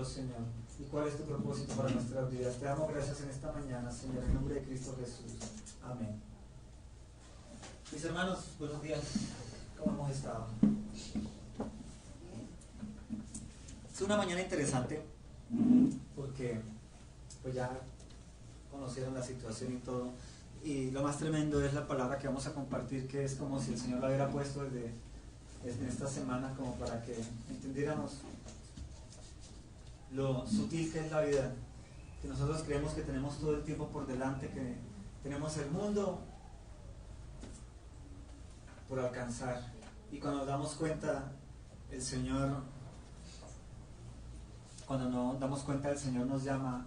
Señor, y cuál es tu propósito para nuestras vidas. Te damos gracias en esta mañana, Señor, en nombre de Cristo Jesús. Amén. Mis hermanos, buenos días. ¿Cómo hemos estado? Es una mañana interesante porque pues ya conocieron la situación y todo. Y lo más tremendo es la palabra que vamos a compartir, que es como si el Señor la hubiera puesto desde esta semana, como para que entendiéramos lo sutil que es la vida, que nosotros creemos que tenemos todo el tiempo por delante, que tenemos el mundo por alcanzar, y cuando nos damos cuenta el Señor nos llama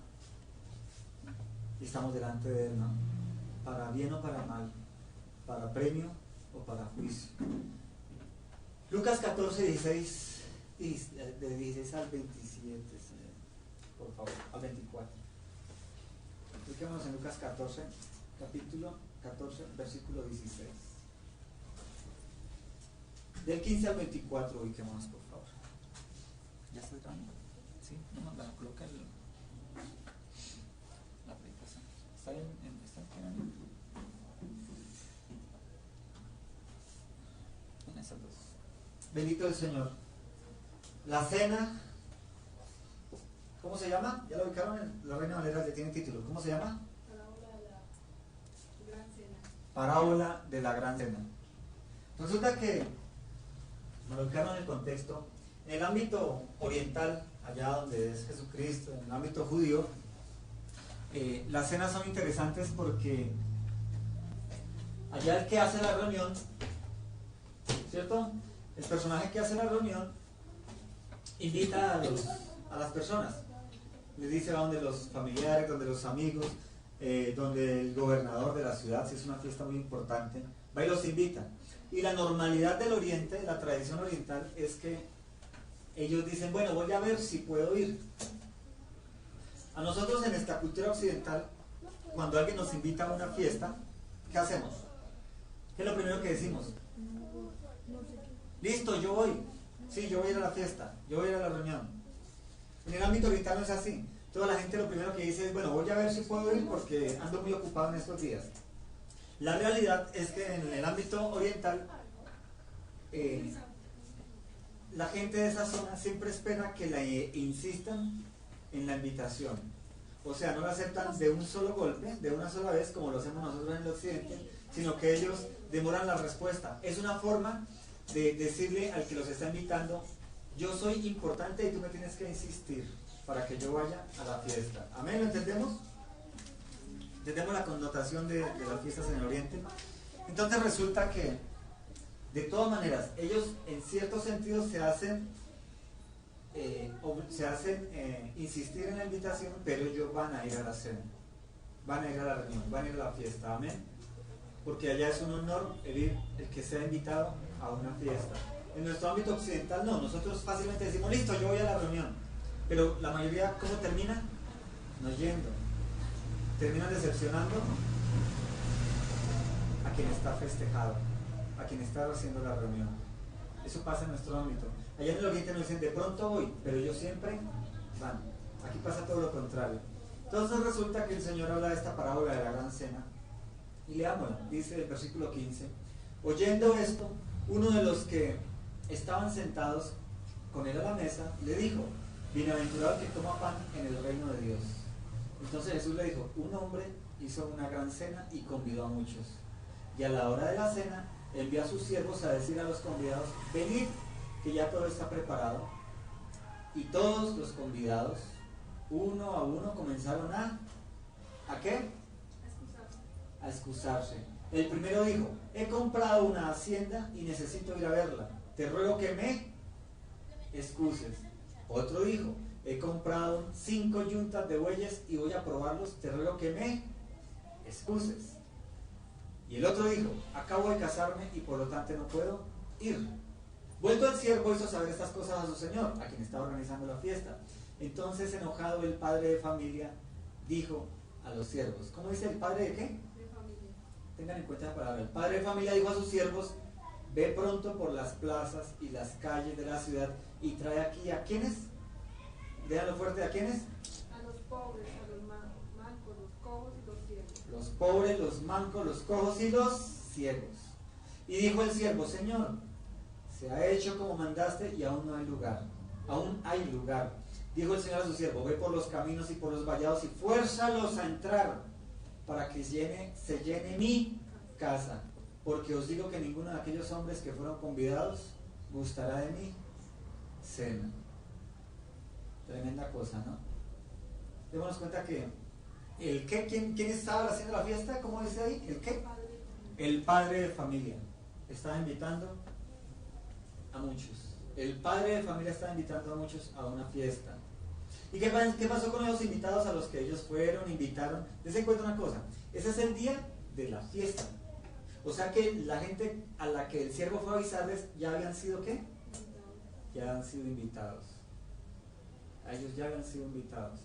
y estamos delante de Él, ¿no? Para bien o para mal, para premio o para juicio. Lucas 14, 16, de 16 al 27, por favor, al 24. Busquémonos en Lucas 14, capítulo 14, versículo 16. Del 15 al 24, ubiquémonos, por favor. ¿Ya está grabando? Sí, no, la coloca la predicación. ¿Está bien? ¿Está bien? En esas dos. Bendito el Señor. La cena, ¿cómo se llama? ¿Ya lo ubicaron? La Reina Valera le tiene título. ¿Cómo se llama? Parábola de la gran cena. Parábola de la gran cena. Resulta que, me lo ubicaron en el contexto, en el ámbito oriental, allá donde es Jesucristo, en el ámbito judío, las cenas son interesantes porque allá el que hace la reunión, ¿cierto? El personaje que hace la reunión invita a las personas, les dice a donde los familiares, donde los amigos, donde el gobernador de la ciudad, si es una fiesta muy importante, va y los invita. Y la normalidad del oriente, la tradición oriental, es que ellos dicen, bueno, voy a ver si puedo ir. A nosotros en esta cultura occidental, cuando alguien nos invita a una fiesta, ¿qué hacemos? ¿Qué es lo primero que decimos? Listo, yo voy. Sí, yo voy a ir a la fiesta, yo voy a ir a la reunión. En el ámbito oriental no es así. Toda la gente lo primero que dice es, bueno, voy a ver si puedo ir porque ando muy ocupado en estos días. La realidad es que en el ámbito oriental, la gente de esa zona siempre espera que la insistan en la invitación. O sea, no la aceptan de un solo golpe, de una sola vez, como lo hacemos nosotros en el occidente, sino que ellos demoran la respuesta. Es una forma de decirle al que los está invitando, yo soy importante y tú me tienes que insistir para que yo vaya a la fiesta. ¿Amén? ¿Lo entendemos? ¿Entendemos la connotación de las fiestas en el oriente? Entonces resulta que, de todas maneras, ellos en ciertos sentidos se hacen insistir en la invitación, pero ellos van a ir a la cena, van a ir a la reunión, van a ir a la fiesta. Amén. Porque allá es un honor el que sea invitado a una fiesta. En nuestro ámbito occidental no, nosotros fácilmente decimos, listo, yo voy a la reunión. Pero la mayoría, ¿cómo termina? No yendo. Terminan decepcionando a quien está festejado, a quien está haciendo la reunión. Eso pasa en nuestro ámbito. Allá en el oriente nos dicen, de pronto voy, pero ellos siempre van. Aquí pasa todo lo contrario. Entonces resulta que el Señor habla de esta parábola de la gran cena. Y leámosla, dice el versículo 15. Oyendo esto, uno de los que estaban sentados con él a la mesa, le dijo, bienaventurado el que toma pan en el reino de Dios. Entonces Jesús le dijo, un hombre hizo una gran cena y convidó a muchos. Y a la hora de la cena, envió a sus siervos a decir a los convidados, venid, que ya todo está preparado. Y todos los convidados, uno a uno, comenzaron ¿a qué? A excusarse. El primero dijo, he comprado una hacienda y necesito ir a verla. Te ruego que me excuses. Otro dijo, he comprado 5 yuntas de bueyes y voy a probarlos. Te ruego que me excuses. Y el otro dijo, acabo de casarme y por lo tanto no puedo ir. Vuelto el siervo hizo saber estas cosas a su señor, a quien estaba organizando la fiesta. Entonces, enojado, el padre de familia dijo a los siervos, ¿cómo dice el padre de qué? De familia. Tengan en cuenta la palabra. El padre de familia dijo a sus siervos, ve pronto por las plazas y las calles de la ciudad y trae aquí ¿a quiénes? Léanlo fuerte, ¿a quiénes? A los pobres, a los mancos, los cojos y los ciegos. Los pobres, los mancos, los cojos y los ciegos. Y dijo el siervo: Señor, se ha hecho como mandaste y aún no hay lugar. Aún hay lugar. Dijo el Señor a su siervo: ve por los caminos y por los vallados y fuérzalos a entrar, para que se llene mi casa. Porque os digo que ninguno de aquellos hombres que fueron convidados gustará de mi cena. Tremenda cosa, ¿no? Démonos cuenta que el qué, ¿quién estaba haciendo la fiesta? ¿Cómo dice ahí? ¿El qué? El padre de familia estaba invitando a muchos. El padre de familia estaba invitando a muchos a una fiesta. ¿Y qué pasó con los invitados a los que ellos fueron, invitaron? Les cuento una cosa: ese es el día de la fiesta. O sea que la gente a la que el siervo fue a avisarles ya habían sido ¿qué? Ya han sido invitados. A ellos ya habían sido invitados.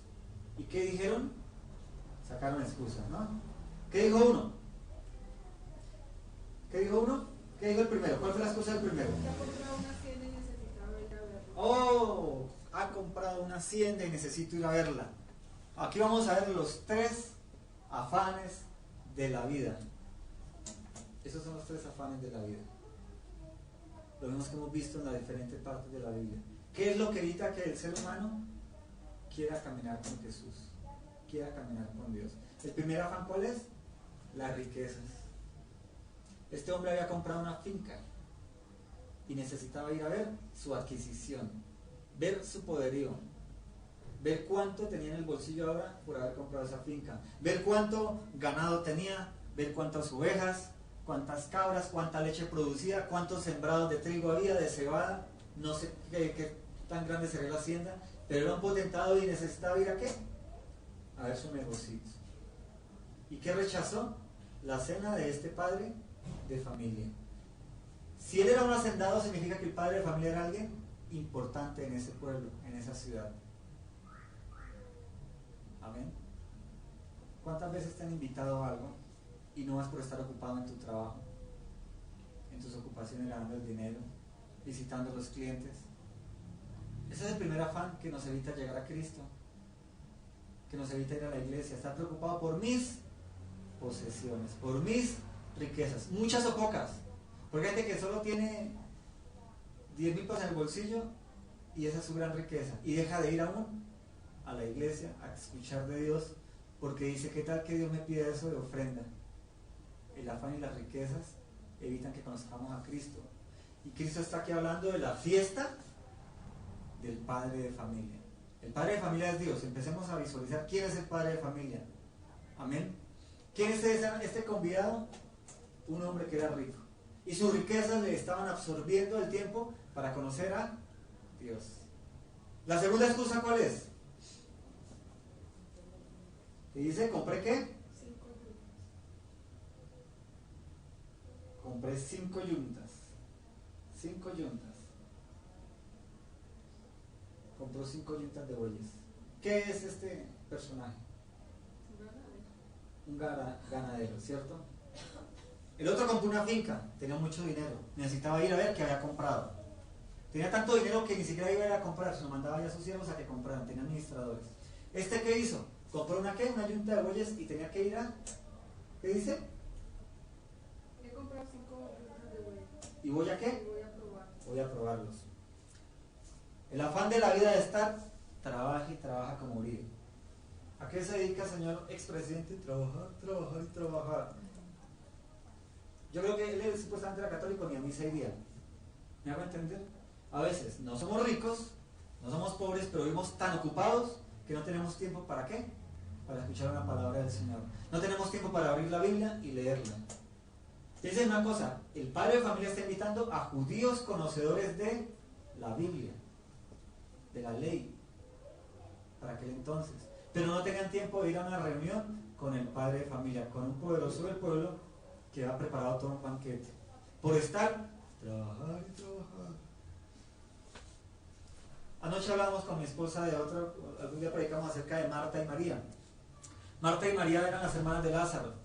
¿Y qué dijeron? Sacaron excusas, ¿no? ¿Qué dijo uno? ¿Qué dijo uno? ¿Qué dijo el primero? ¿Cuál fue la excusa del primero? Ya comprado una hacienda y necesitaba ir a verla. Oh, ha comprado una hacienda y necesito ir a verla. Aquí vamos a ver los 3 afanes de la vida. Esos son los 3 afanes de la vida. Lo mismo que hemos visto en las diferentes partes de la Biblia. ¿Qué es lo que evita que el ser humano quiera caminar con Jesús? Quiera caminar con Dios. El primer afán, ¿cuál es? Las riquezas. Este hombre había comprado una finca y necesitaba ir a ver su adquisición, ver su poderío, ver cuánto tenía en el bolsillo ahora por haber comprado esa finca, ver cuánto ganado tenía, ver cuántas ovejas, cuántas cabras, cuánta leche producía, cuántos sembrados de trigo había, de cebada, no sé qué tan grande sería la hacienda, pero era un potentado y necesitaba ir a ¿qué? A ver su negocio. ¿Y qué rechazó? La cena de este padre de familia. Si él era un hacendado, significa que el padre de familia era alguien importante en ese pueblo, en esa ciudad. Amén. ¿Cuántas veces te han invitado a algo y no vas por estar ocupado en tu trabajo, en tus ocupaciones, ganando el dinero, visitando a los clientes? Ese es el primer afán que nos evita llegar a Cristo, que nos evita ir a la iglesia, estar preocupado por mis posesiones, por mis riquezas, muchas o pocas, porque hay gente que solo tiene 10,000 pesos en el bolsillo y esa es su gran riqueza, y deja de ir aún a la iglesia a escuchar de Dios, porque dice: ¿qué tal que Dios me pide eso de ofrenda? El afán y las riquezas evitan que conozcamos a Cristo, y Cristo está aquí hablando de la fiesta del padre de familia. El padre de familia es Dios. Empecemos a visualizar quién es el padre de familia. Amén. ¿Quién es este convidado? Un hombre que era rico, y sus riquezas le estaban absorbiendo el tiempo para conocer a Dios. La segunda excusa, ¿cuál es? ¿Qué dice? ¿Compré qué? 5 yuntas. Compré 5 yuntas. 5 yuntas. Compró 5 yuntas de bueyes. ¿Qué es este personaje? Un ganadero, ¿cierto? El otro compró una finca, tenía mucho dinero, necesitaba ir a ver qué había comprado. Tenía tanto dinero que ni siquiera iba a ir a comprar, se lo mandaba ya a sus siervos a que compraran, tenía administradores. ¿Este qué hizo? Compró una yunta de bueyes y tenía que ir a... ¿Qué dice? He comprado 5 yuntas de bueyes. ¿Y voy a qué? Y voy a probar. Voy a probarlos. El afán de la vida de estar, trabaja y trabaja como Uribe. ¿A qué se dedica, señor expresidente? Trabajar, trabajar y trabajar. Yo creo que él supuestamente era católico, ni a misa iría. ¿Me hago entender? A veces no somos ricos, no somos pobres, pero vivimos tan ocupados que no tenemos tiempo ¿para qué? Para escuchar una palabra del Señor. No tenemos tiempo para abrir la Biblia y leerla. Piensen una cosa: el padre de familia está invitando a judíos conocedores de la Biblia, de la ley, para aquel entonces, pero no tenían tiempo de ir a una reunión con el padre de familia, con un poderoso del pueblo que ha preparado todo un banquete, por estar, trabajar y trabajar. Anoche hablábamos con mi esposa de algún día predicamos acerca de Marta y María. Marta y María eran las hermanas de Lázaro,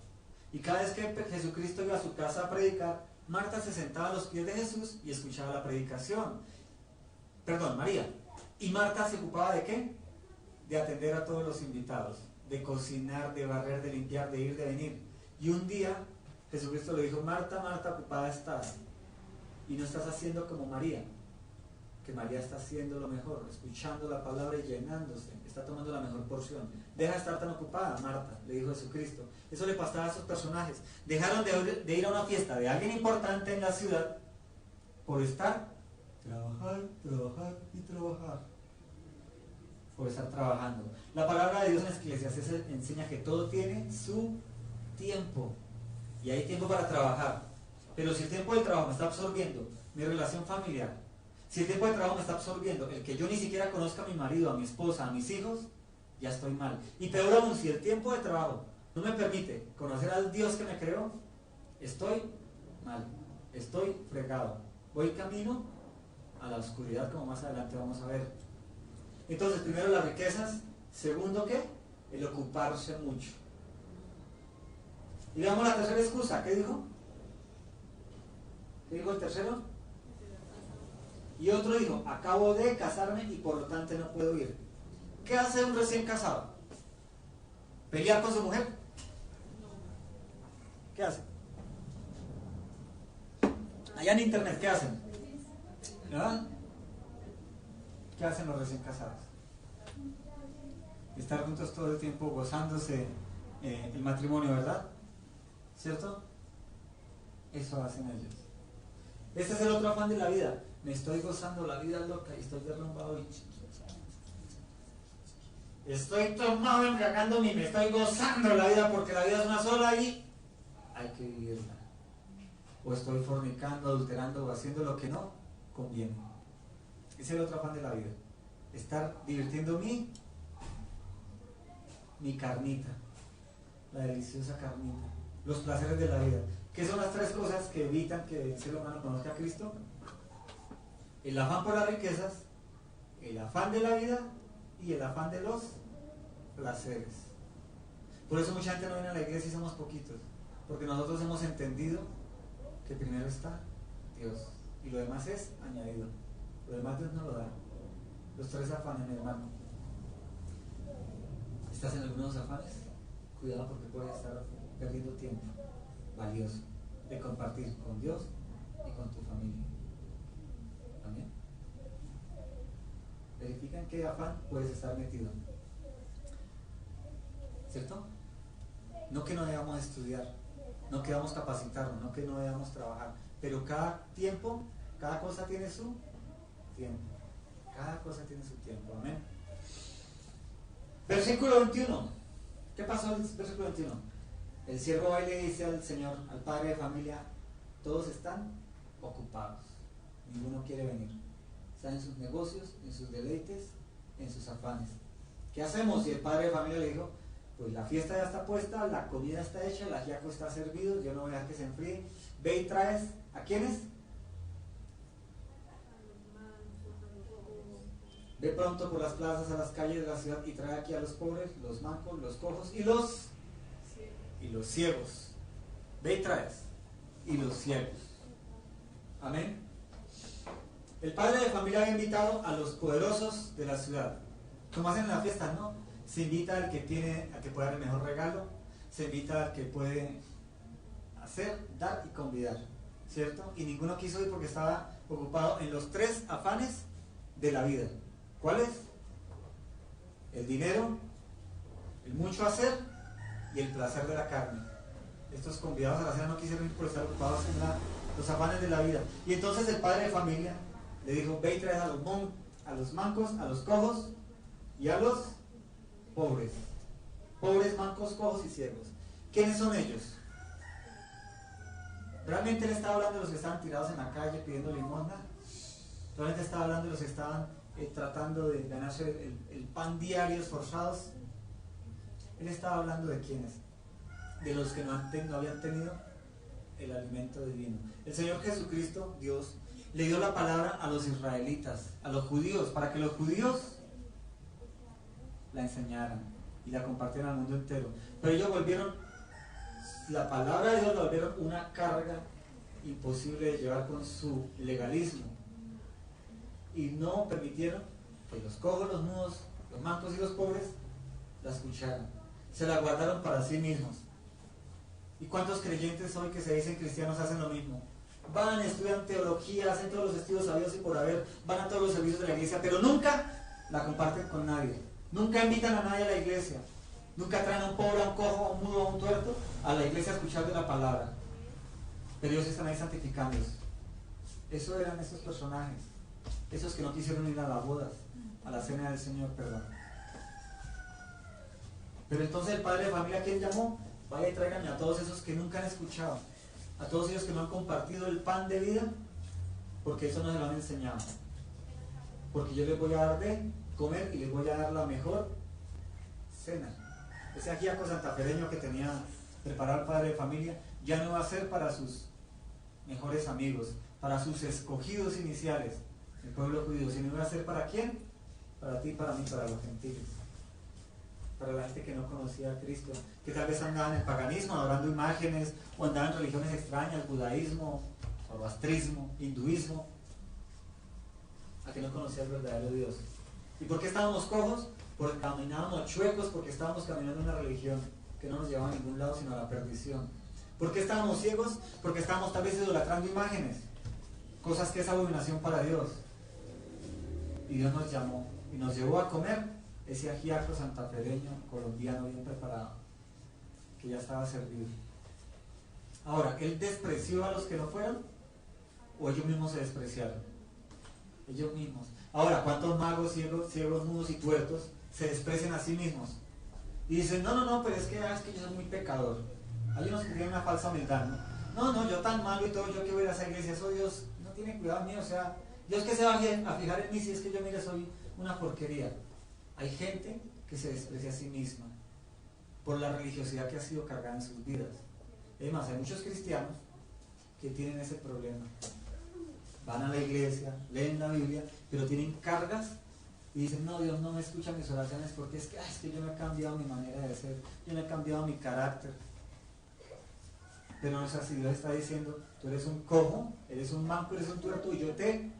y cada vez que Jesucristo iba a su casa a predicar, Marta se sentaba a los pies de Jesús y escuchaba la predicación. Perdón, María. Y Marta se ocupaba ¿de qué? de atender a todos los invitados, de cocinar, de barrer, de limpiar, de ir, de venir. Y un día Jesucristo le dijo, Marta, Marta, ocupada estás y no estás haciendo como María, que María está haciendo lo mejor, escuchando la palabra y llenándose, está tomando la mejor porción. Deja de estar tan ocupada, Marta, le dijo Jesucristo. Eso le pasaba a esos personajes. Dejaron de ir a una fiesta de alguien importante en la ciudad por estar, trabajar y trabajar. Por estar trabajando. La palabra de Dios en Eclesiastés enseña que todo tiene su tiempo. Y hay tiempo para trabajar. Pero si el tiempo del trabajo me está absorbiendo mi relación familiar, si el tiempo de trabajo me está absorbiendo el que yo ni siquiera conozca a mi marido, a mi esposa, a mis hijos, ya estoy mal. Y peor aún, si el tiempo de trabajo no me permite conocer al Dios que me creó, estoy mal, estoy fregado. Voy camino a la oscuridad, como más adelante vamos a ver. Entonces, primero las riquezas, segundo, ¿qué? El ocuparse mucho. Y veamos la tercera excusa, ¿qué dijo? ¿Qué dijo el tercero? Y otro dijo, acabo de casarme y por lo tanto no puedo ir. ¿Qué hace un recién casado? ¿Pelear con su mujer? ¿Qué hace? Allá en internet, ¿qué hacen? ¿Ah? ¿Qué hacen los recién casados? Estar juntos todo el tiempo gozándose el matrimonio, ¿verdad? ¿Cierto? Eso hacen ellos. Este es el otro afán de la vida. Me estoy gozando la vida loca y estoy derrumbado y estoy tomado embriagándome y me estoy gozando la vida porque la vida es una sola y hay que vivirla. O estoy fornicando, adulterando o haciendo lo que no conviene. Ese es el otro afán de la vida. Estar divirtiendo mi carnita, la deliciosa carnita, los placeres de la vida. ¿Qué son las tres cosas que evitan que el ser humano conozca a Cristo? El afán por las riquezas, el afán de la vida y el afán de los placeres. Por eso mucha gente no viene a la iglesia y somos poquitos, porque nosotros hemos entendido que primero está Dios y lo demás es añadido. Lo demás Dios no lo da. Los tres afanes, mi hermano. ¿Estás en algunos afanes? Cuidado porque puedes estar perdiendo tiempo valioso de compartir con Dios y con tu familia. ¿Amén? Verifica en qué afán puedes estar metido. ¿Cierto? No que no debamos estudiar, no que debamos capacitarnos, no que no debamos trabajar, pero cada tiempo, cada cosa tiene su tiempo. Cada cosa tiene su tiempo. Amén. Versículo 21. ¿Qué pasó en el versículo 21? El siervo va y le dice al Señor, al padre de familia, todos están ocupados, ninguno quiere venir, están en sus negocios, en sus deleites, en sus afanes. ¿Qué hacemos? Y el padre de familia le dijo, pues la fiesta ya está puesta, la comida está hecha, el ajiaco está servido, yo no voy a dejar que se enfríe, ve y traes, ¿a quiénes? Ve pronto por las plazas, a las calles de la ciudad y trae aquí a los pobres, los mancos, los cojos y los ciegos. Ve y traes. Y los ciegos. Amén. El padre de familia había invitado a los poderosos de la ciudad. Como hacen en la fiesta, ¿no? Se invita al que puede dar el mejor regalo. Se invita al que puede hacer, dar y convidar. ¿Cierto? Y ninguno quiso ir porque estaba ocupado en los tres afanes de la vida. ¿Cuáles? El dinero, el mucho hacer y el placer de la carne. Estos convidados a la cena no quisieron ir por estar ocupados en los afanes de la vida. Y entonces el padre de familia le dijo, ve y traes a los mancos, a los cojos y a los pobres. Pobres, mancos, cojos y ciegos. ¿Quiénes son ellos? ¿Realmente él estaba hablando de los que estaban tirados en la calle pidiendo limosna? ¿Realmente estaba hablando de los que estaban tratando de ganarse el pan diario esforzados? Él estaba hablando de quiénes, de los que no habían tenido el alimento divino. El Señor Jesucristo, Dios, le dio la palabra a los israelitas, a los judíos, para que los judíos la enseñaran y la compartieran al mundo entero. Pero ellos volvieron, la palabra de Dios la volvieron una carga imposible de llevar con su legalismo. Y no permitieron que los cojos, los mudos, Los mancos y los pobres la escucharon, se la guardaron para sí mismos. ¿Y cuántos creyentes hoy que se dicen cristianos hacen lo mismo? Van, estudian teología, hacen todos los estudios sabios y por haber, van a todos los servicios de la iglesia, pero nunca la comparten con nadie, nunca invitan a nadie a la iglesia, nunca traen a un pobre, a un cojo, a un mudo, a un tuerto a la iglesia a escuchar de la palabra, pero ellos están ahí santificándose. Eso eran esos personajes, esos que no quisieron ir a las bodas, a la cena del Señor, perdón. Pero entonces el padre de familia, ¿quién llamó? Vaya y tráiganme a todos esos que nunca han escuchado, a todos ellos que no han compartido el pan de vida, porque eso no se lo han enseñado. Porque yo les voy a dar de comer y les voy a dar la mejor cena. Ese ajiaco santafereño que tenía preparado el padre de familia, ya no va a ser para sus mejores amigos, para sus escogidos iniciales, el pueblo judío, sino va a ser ¿para quién? Para ti, para mí, para los gentiles, para la gente que no conocía a Cristo, que tal vez andaba en el paganismo, adorando imágenes, o andaba en religiones extrañas, budaísmo, zoroastrismo, hinduismo, a que no conocía el verdadero Dios. ¿Y por qué estábamos cojos? Porque caminábamos chuecos, porque estábamos caminando en una religión que no nos llevaba a ningún lado sino a la perdición. ¿Por qué estábamos ciegos? Porque estábamos tal vez idolatrando imágenes, cosas que es abominación para Dios. Y Dios nos llamó y nos llevó a comer ese ajiaco santafereño, colombiano, bien preparado, que ya estaba servido. Ahora, ¿Él despreció a los que no fueron? ¿O ellos mismos se despreciaron? Ellos mismos. Ahora, ¿cuántos magos, ciegos, mudos y tuertos se desprecian a sí mismos? Y dicen, no, pero es que yo soy muy pecador. Hay unos que tienen una falsa humildad, ¿no? Yo tan malo y todo, yo que voy a esa iglesia, eso Dios no tiene cuidado mío, o sea, Dios que se va a fijar en mí si es que yo, mire, soy una porquería. Hay gente que se desprecia a sí misma por la religiosidad que ha sido cargada en sus vidas. Es más, hay muchos cristianos que tienen ese problema. Van a la iglesia, leen la Biblia, pero tienen cargas y dicen, no, Dios no me escucha mis oraciones porque es que yo no he cambiado mi manera de ser, yo no he cambiado mi carácter. Pero no es así, Dios está diciendo, tú eres un cojo, eres un manco, eres un tuerto y yo te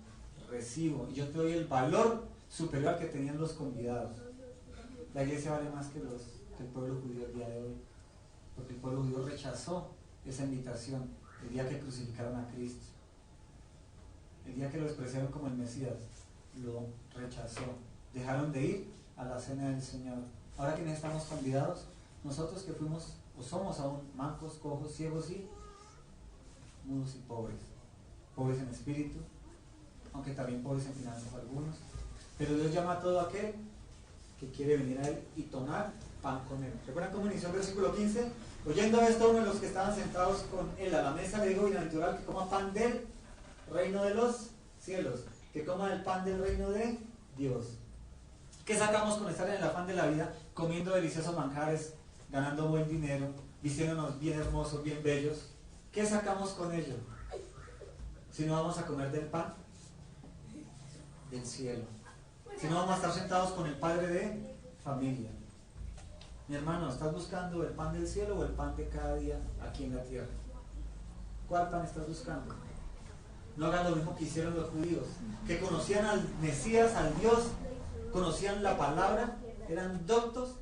recibo, y yo te doy el valor superior al que tenían los convidados. La iglesia vale más que el pueblo judío el día de hoy, porque el pueblo judío rechazó esa invitación el día que crucificaron a Cristo. El día que lo despreciaron como el Mesías, lo rechazó. Dejaron de ir a la cena del Señor. Ahora quienes estamos convidados, nosotros que fuimos o somos aún mancos, cojos, ciegos y mudos y pobres. Pobres en espíritu, aunque también pobres en finanzas algunos. Pero Dios llama a todo aquel que quiere venir a Él y tomar pan con Él. ¿Recuerdan cómo inició el versículo 15? Oyendo esto, uno de los que estaban sentados con Él a la mesa le dijo bienaventurado que coma pan del reino de los cielos, que coma el pan del reino de Dios. ¿Qué sacamos con estar en el afán de la vida, comiendo deliciosos manjares, ganando buen dinero, vistiéndonos bien hermosos, bien bellos? ¿Qué sacamos con ello? Si no vamos a comer del pan del cielo, si no vamos a estar sentados con el padre de familia. Mi hermano, ¿estás buscando el pan del cielo o el pan de cada día aquí en la tierra? ¿Cuál pan estás buscando? No hagan lo mismo que hicieron los judíos, que conocían al Mesías, al Dios, conocían la palabra, eran doctos,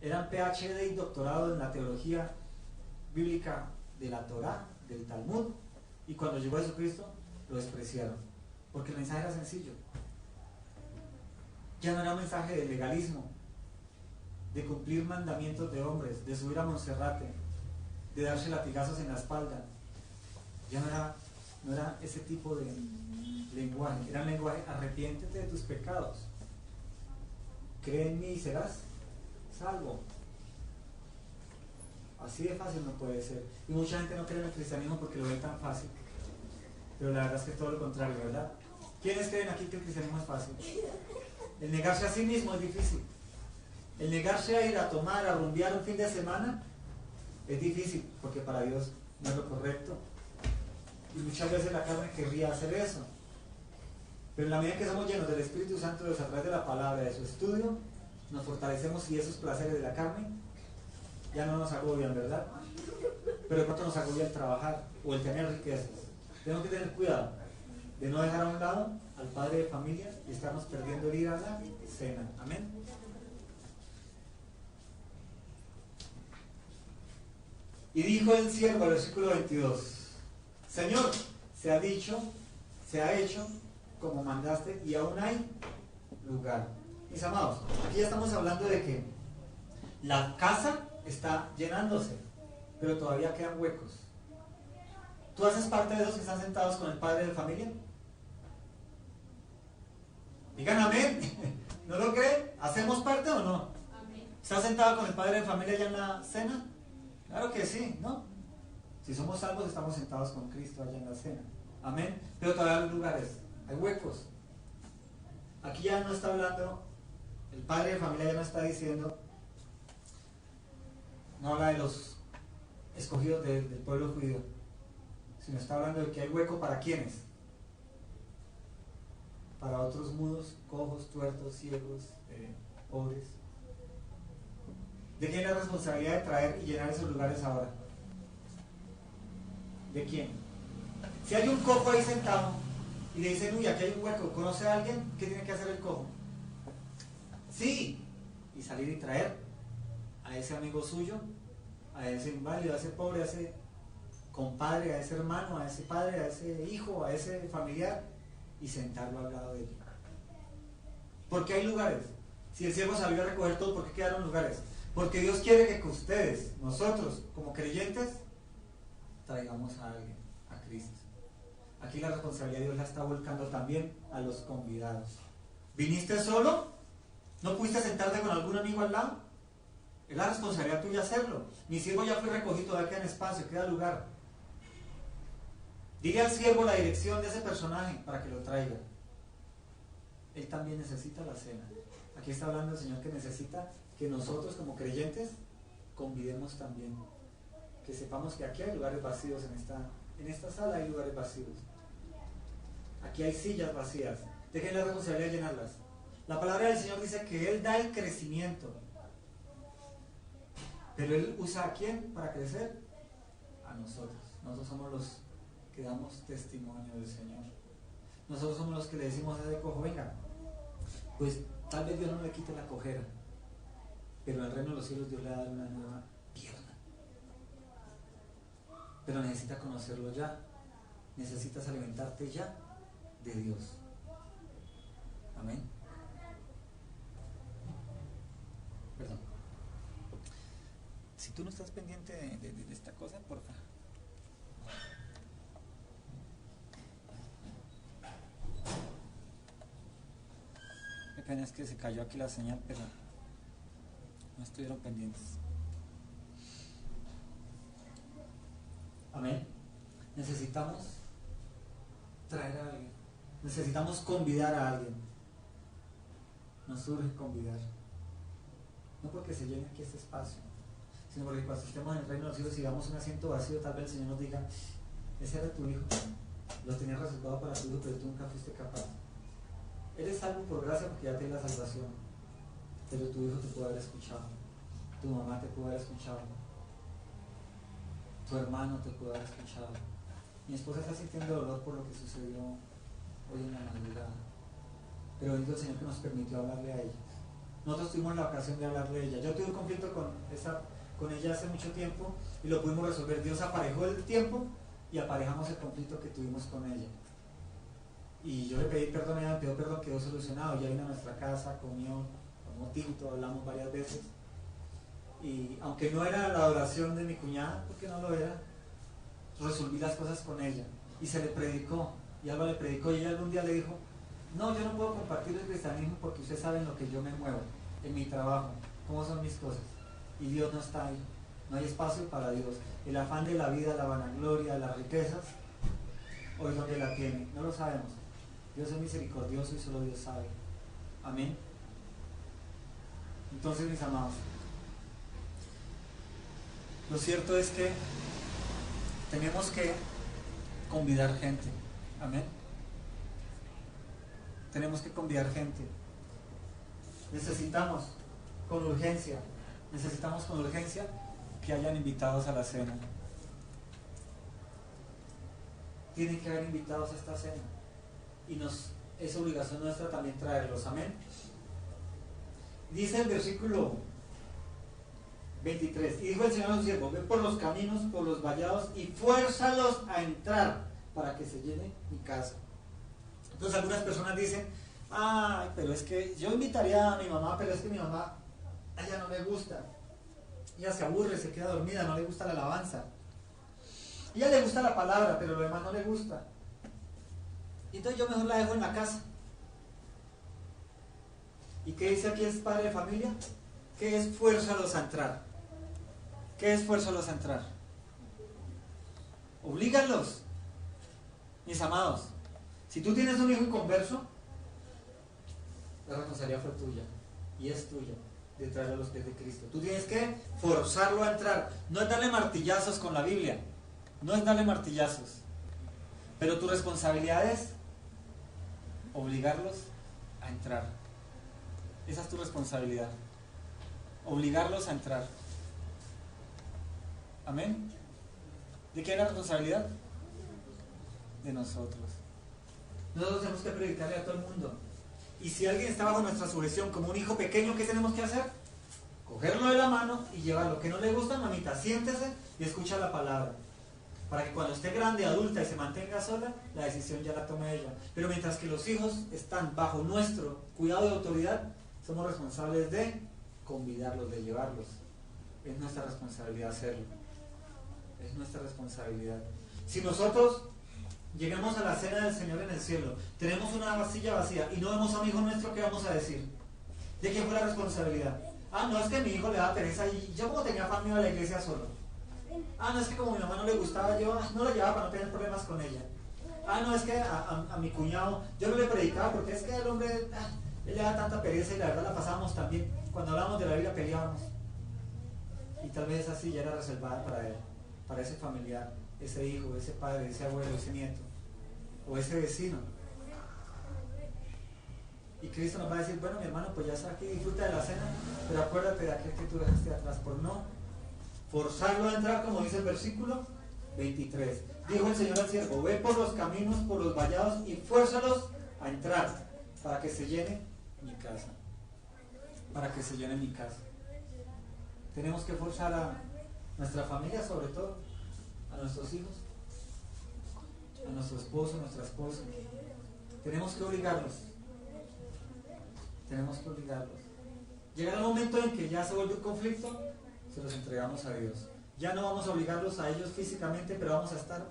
eran PhD y doctorado en la teología bíblica de la Torá, del Talmud, y cuando llegó Jesucristo lo despreciaron, porque el mensaje era sencillo. Ya no era un mensaje de legalismo, de cumplir mandamientos de hombres, de subir a Monserrate, de darse latigazos en la espalda. Ya no era ese tipo de lenguaje, era un lenguaje: arrepiéntete de tus pecados, cree en mí y serás salvo. Así de fácil no puede ser. Y mucha gente no cree en el cristianismo porque lo ve tan fácil, pero la verdad es que es todo lo contrario, ¿verdad? ¿Quiénes creen aquí que el cristianismo es fácil? El negarse a sí mismo es difícil. El negarse a ir a tomar, a rumbear un fin de semana es difícil, porque para Dios no es lo correcto. Y muchas veces la carne querría hacer eso. Pero en la medida que somos llenos del Espíritu Santo, a través de la palabra, de su estudio, nos fortalecemos y esos placeres de la carne ya no nos agobian, ¿verdad? Pero de pronto nos agobia el trabajar o el tener riquezas. Tenemos que tener cuidado de no dejar a un lado al padre de familia y estamos perdiendo el ir a la cena. Amén. Y dijo el siervo, al versículo 22, Señor, se ha hecho como mandaste y aún hay lugar. Mis amados, aquí ya estamos hablando de que la casa está llenándose, pero todavía quedan huecos. ¿Tú haces parte de esos que están sentados con el padre de familia? Digan amén. ¿No lo creen? ¿Hacemos parte o no? Amén. ¿Estás sentado con el padre de familia ya en la cena? Claro que sí, ¿no? Si somos salvos estamos sentados con Cristo allá en la cena. Amén. Pero todavía hay lugares, hay huecos. Aquí ya no está hablando, el padre de familia ya no está diciendo, no habla de los escogidos del pueblo judío, sino está hablando de que hay hueco para ¿quiénes? Para otros mudos, cojos, tuertos, ciegos, pobres. ¿De quién es la responsabilidad de traer y llenar esos lugares ahora? ¿De quién? Si hay un cojo ahí sentado y le dicen, uy, aquí hay un hueco, ¿conoce a alguien? ¿Qué tiene que hacer el cojo? Sí, y salir y traer a ese amigo suyo, a ese inválido, a ese pobre, a ese compadre, a ese hermano, a ese padre, a ese hijo, a ese familiar, y sentarlo al lado de él. ¿Por qué hay lugares? Si el siervo salió a recoger todo, ¿por qué quedaron lugares? Porque Dios quiere que ustedes, nosotros, como creyentes, traigamos a alguien, a Cristo. Aquí la responsabilidad de Dios la está volcando también a los convidados. ¿Viniste solo? ¿No pudiste sentarte con algún amigo al lado? Es la responsabilidad tuya hacerlo. Mi siervo ya fue recogido, todavía queda espacio, queda lugar. Dile al siervo la dirección de ese personaje para que lo traiga. Él también necesita la cena. Aquí está hablando el Señor que necesita que nosotros como creyentes convidemos también. Que sepamos que aquí hay lugares vacíos, en esta sala hay lugares vacíos. Aquí hay sillas vacías. Dejen la responsabilidad de llenarlas. La palabra del Señor dice que Él da el crecimiento. Pero Él usa ¿a quién para crecer? A nosotros. Nosotros somos los que damos testimonio del Señor. Nosotros somos los que le decimos a ese cojo, venga, pues tal vez Dios no le quite la cojera, pero al reino de los cielos Dios le va a dar una nueva pierna. Pero necesitas conocerlo ya. Necesitas alimentarte ya de Dios. Amén. Perdón. Si tú no estás pendiente de esta cosa, porfa. Qué pena es que se cayó aquí la señal, pero no estuvieron pendientes. Amén. Necesitamos traer a alguien. Necesitamos convidar a alguien. Nos urge convidar. No porque se llene aquí este espacio, sino porque cuando estemos en el reino de los cielos y veamos un asiento vacío, tal vez el Señor nos diga, ese era tu hijo, lo tenías reservado para tu hijo, pero tú nunca fuiste capaz. Eres salvo por gracia porque ya tienes la salvación, pero tu hijo te puede haber escuchado, tu mamá te puede haber escuchado, tu hermano te puede haber escuchado. Mi esposa está sintiendo dolor por lo que sucedió hoy en la madrugada, pero bendito el Señor que nos permitió hablarle a ella. Nosotros tuvimos la ocasión de hablarle a ella. Yo tuve un conflicto con ella hace mucho tiempo y lo pudimos resolver. Dios aparejó el tiempo y aparejamos el conflicto que tuvimos con ella. Y yo le pedí perdón, ella me pidió perdón, quedó solucionado. Ya vino a nuestra casa, comió, tomó tinto, hablamos varias veces. Y aunque no era la adoración de mi cuñada, porque no lo era, resolví las cosas con ella. Y se le predicó, y Alba le predicó, y ella algún día le dijo, no, yo no puedo compartir el cristianismo porque ustedes saben lo que yo me muevo, en mi trabajo, cómo son mis cosas. Y Dios no está ahí, no hay espacio para Dios. El afán de la vida, la vanagloria, las riquezas, hoy donde la tiene, no lo sabemos. Dios es misericordioso y solo Dios sabe. Amén. Entonces, mis amados, lo cierto es que tenemos que convidar gente. Amén. Tenemos que convidar gente. Necesitamos con urgencia que hayan invitados a la cena. Tienen que haber invitados a esta cena. Y es obligación nuestra también traerlos. Amén. Dice el versículo 23, y dijo el Señor a su siervo, ve por los caminos, por los vallados, y fuérzalos a entrar, para que se llene mi casa. Entonces algunas personas dicen, ay, pero es que yo invitaría a mi mamá, pero es que mi mamá, a ella no le gusta. Ella se aburre, se queda dormida, no le gusta la alabanza. A ella le gusta la palabra, pero lo demás no le gusta. Y entonces yo mejor la dejo en la casa. ¿Y qué dice aquí el padre de familia? ¿Qué es fuérzalos a entrar? ¿Qué es fuérzalos a entrar? Oblígalos, mis amados. Si tú tienes un hijo inconverso, la responsabilidad fue tuya y es tuya de traerlo a los pies de Cristo. Tú tienes que forzarlo a entrar. No es darle martillazos con la Biblia, no es darle martillazos, pero tu responsabilidad es obligarlos a entrar. Esa es tu responsabilidad, obligarlos a entrar. Amén. ¿De qué es la responsabilidad? De nosotros. Nosotros tenemos que predicarle a todo el mundo. Y si alguien está bajo nuestra sujeción como un hijo pequeño, ¿qué tenemos que hacer? Cogerlo de la mano y llevarlo. Que no le gusta, mamita, siéntese y escucha la palabra. Para que cuando esté grande, adulta y se mantenga sola, la decisión ya la tome ella. Pero mientras que los hijos están bajo nuestro cuidado y autoridad, somos responsables de convidarlos, de llevarlos. Es nuestra responsabilidad hacerlo. Es nuestra responsabilidad. Si nosotros llegamos a la cena del Señor en el cielo, tenemos una vasilla vacía y no vemos a un hijo nuestro, ¿qué vamos a decir? ¿De quién fue la responsabilidad? Ah, no, es que mi hijo le daba pereza y yo como tenía fan me iba a la iglesia solo. Ah, no, es que como a mi mamá no le gustaba, yo no la llevaba para no tener problemas con ella. Ah, no, es que a mi cuñado yo no le predicaba porque es que el hombre, él le da tanta pereza y la verdad la pasábamos también. Cuando hablábamos de la Biblia peleábamos. Y tal vez así ya era reservada para él, para ese familiar, ese hijo, ese padre, ese abuelo, ese nieto, o ese vecino. Y Cristo nos va a decir, bueno, mi hermano, pues ya está aquí, disfruta de la cena, pero acuérdate de aquel que tú dejaste atrás, por no forzarlo a entrar, como dice el versículo 23. Dijo el Señor al siervo, ve por los caminos, por los vallados, y fuérzalos a entrar, para que se llene mi casa. Para que se llene mi casa. Tenemos que forzar a nuestra familia, sobre todo, a nuestros hijos, a nuestro esposo, a nuestra esposa. Tenemos que obligarlos. Tenemos que obligarlos. Llegará el momento en que ya se vuelve un conflicto, se los entregamos a Dios. Ya no vamos a obligarlos a ellos físicamente, pero vamos a estar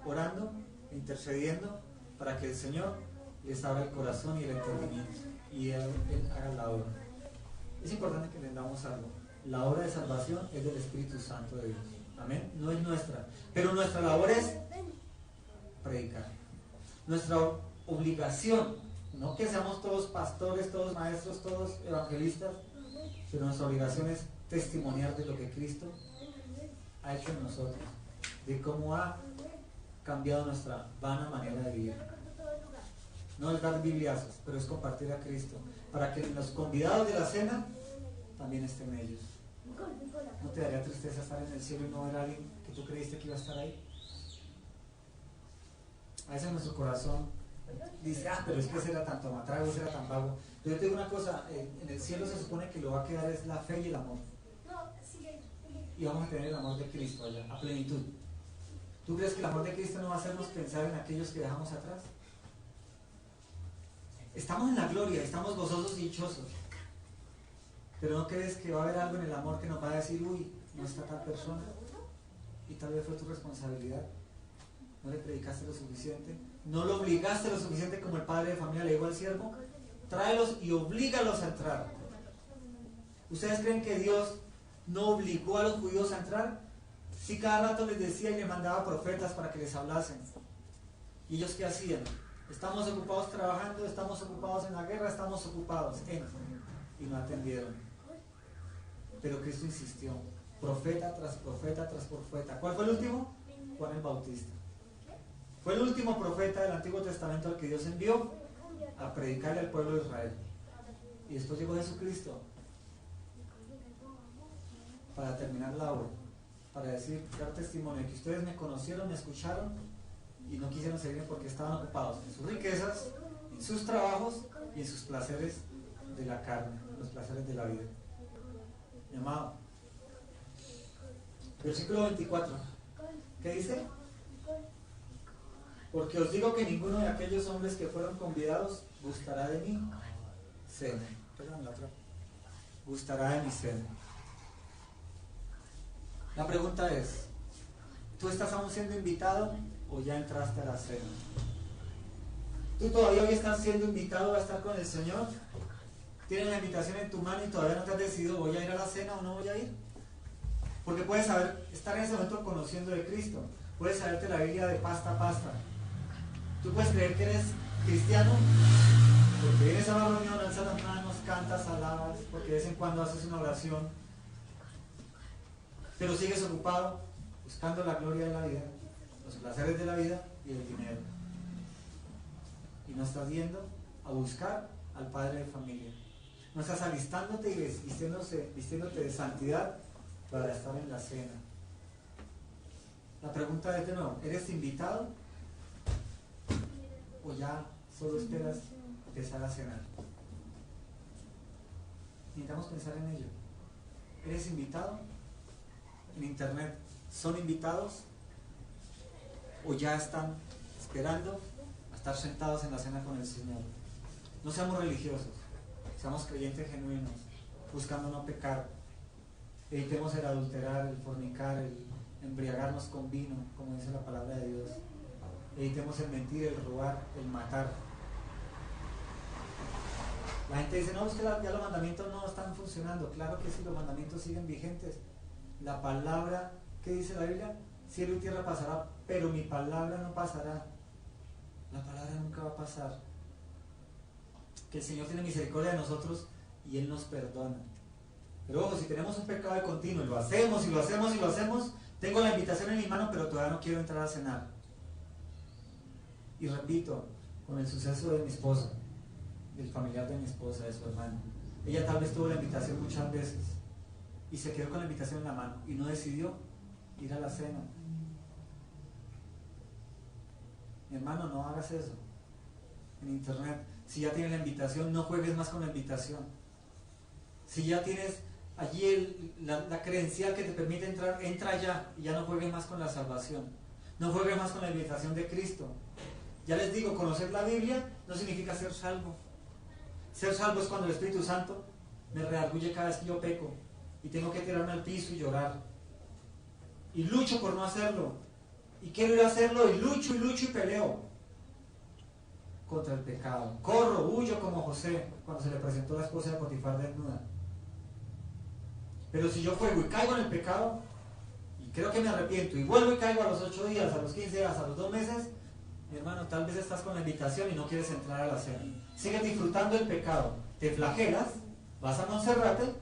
orando, intercediendo, para que el Señor les abra el corazón y el entendimiento, y Él haga la obra. Es importante que entendamos algo. La obra de salvación es del Espíritu Santo de Dios. Amén. No es nuestra. Pero nuestra labor es predicar. Nuestra obligación, no que seamos todos pastores, todos maestros, todos evangelistas, pero nuestra obligación es testimoniar de lo que Cristo ha hecho en nosotros, de cómo ha cambiado nuestra vana manera de vivir. No es dar bibliazos, pero es compartir a Cristo, para que los convidados de la cena también estén ellos. ¿No te daría tristeza estar en el cielo y no ver a alguien que tú creíste que iba a estar ahí? A veces nuestro corazón dice, pero es que ese era tan tomatrago, ese era tan vago. Pero yo te digo una cosa, en el cielo se supone que lo va a quedar es la fe y el amor. Y vamos a tener el amor de Cristo allá, a plenitud. ¿Tú crees que el amor de Cristo no va a hacernos pensar en aquellos que dejamos atrás? Estamos en la gloria, estamos gozosos y dichosos. Pero ¿no crees que va a haber algo en el amor que nos va a decir, uy, no está tal persona? Y tal vez fue tu responsabilidad. No le predicaste lo suficiente, no lo obligaste lo suficiente como el padre de familia le dijo al siervo, tráelos y oblígalos a entrar. ¿Ustedes creen que Dios no obligó a los judíos a entrar? Sí, cada rato les decía y les mandaba profetas para que les hablasen. ¿Y ellos qué hacían? Estamos ocupados trabajando, estamos ocupados en la guerra, estamos ocupados en... Y no atendieron. Pero Cristo insistió, profeta tras profeta tras profeta. ¿Cuál fue el último? Juan el Bautista. Fue el último profeta del Antiguo Testamento al que Dios envió a predicarle al pueblo de Israel. Y después llegó Jesucristo para terminar la obra, para decir, dar testimonio de que ustedes me conocieron, me escucharon y no quisieron seguirme porque estaban ocupados en sus riquezas, en sus trabajos y en sus placeres de la carne, los placeres de la vida. Mi amado, versículo 24, ¿qué dice? Porque os digo que ninguno de aquellos hombres que fueron convidados gustará de mi cena. Perdón, la otra. Gustará de mi cena. La pregunta es, ¿tú estás aún siendo invitado o ya entraste a la cena? ¿Tú todavía hoy estás siendo invitado a estar con el Señor? ¿Tienes la invitación en tu mano y todavía no te has decidido, voy a ir a la cena o no voy a ir? Porque puedes estar en ese momento conociendo de Cristo. Puedes saberte la Biblia de pasta a pasta. Tú puedes creer que eres cristiano porque vienes a la reunión, alzas las manos, cantas, alabas, porque de vez en cuando haces una oración, pero sigues ocupado buscando la gloria de la vida, los placeres de la vida y el dinero. Y no estás yendo a buscar al padre de familia. No estás alistándote y vistiéndote de santidad para estar en la cena. La pregunta es de nuevo, ¿eres invitado? ¿O ya solo esperas empezar a cenar? Necesitamos pensar en ello. ¿Eres invitado? En internet, ¿son invitados? ¿O ya están esperando a estar sentados en la cena con el Señor? No seamos religiosos, seamos creyentes genuinos, buscando no pecar. Evitemos el adulterar, el fornicar, el embriagarnos con vino, como dice la palabra de Dios. Evitemos el mentir, el robar, el matar. La gente dice, no, es que ya los mandamientos no están funcionando. Claro que sí, los mandamientos siguen vigentes. La palabra, ¿qué dice la Biblia? Cielo y tierra pasará, pero mi palabra no pasará. La palabra nunca va a pasar. Que el Señor tiene misericordia de nosotros y Él nos perdona. Pero ojo, si tenemos un pecado de continuo y lo hacemos y lo hacemos y lo hacemos, tengo la invitación en mi mano, pero todavía no quiero entrar a cenar. Y repito, con el suceso de mi esposa, del familiar de mi esposa, de su hermano, ella tal vez tuvo la invitación muchas veces y se quedó con la invitación en la mano y no decidió ir a la cena. Mi hermano, no hagas eso. En internet, si ya tienes la invitación, no juegues más con la invitación. Si ya tienes allí la credencial que te permite entrar, entra ya y ya no juegues más con la salvación. No juegues más con la invitación de Cristo. Ya les digo, conocer la Biblia no significa ser salvo. Ser salvo es cuando el Espíritu Santo me redarguye cada vez que yo peco y tengo que tirarme al piso y llorar. Y lucho por no hacerlo. Y quiero ir a hacerlo y lucho y peleo contra el pecado. Corro, huyo como José cuando se le presentó la esposa de Potifar desnuda. Pero si yo juego y caigo en el pecado y creo que me arrepiento y vuelvo y caigo a los 8 días, a los 15 días, a los 2 meses, mi hermano, tal vez estás con la invitación y no quieres entrar a la cena. Sigues disfrutando el pecado, te flagelas, vas a Monserrate,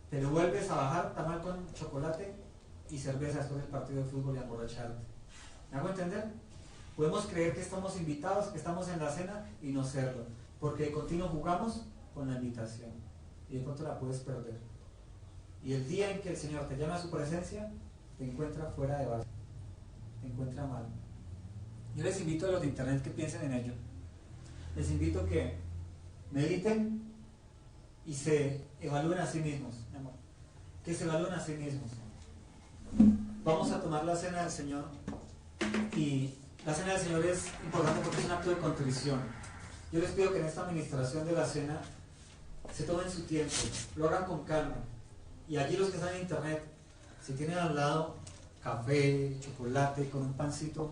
pero vuelves a bajar tamal con chocolate y cerveza después del partido de fútbol y a emborracharte. ¿Me hago entender? Podemos creer que estamos invitados, que estamos en la cena y no serlo, porque de continuo jugamos con la invitación y de pronto la puedes perder. Y el día en que el Señor te llama a su presencia, te encuentra fuera de base, te encuentra mal. Yo les invito a los de internet que piensen en ello. Les invito a que mediten y se evalúen a sí mismos, mi amor. Que se evalúen a sí mismos. Vamos a tomar la cena del Señor y la cena del Señor es importante porque es un acto de contrición. Yo les pido que en esta administración de la cena se tomen su tiempo, lo hagan con calma. Y allí los que están en internet, si tienen al lado café, chocolate con un pancito,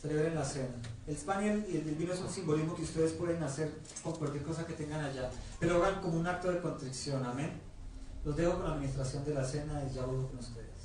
celebren la cena. El pan y el vino es un simbolismo que ustedes pueden hacer con cualquier cosa que tengan allá, pero hagan como un acto de contrición. Amén. Los dejo con la administración de la cena y ya vuelvo con ustedes.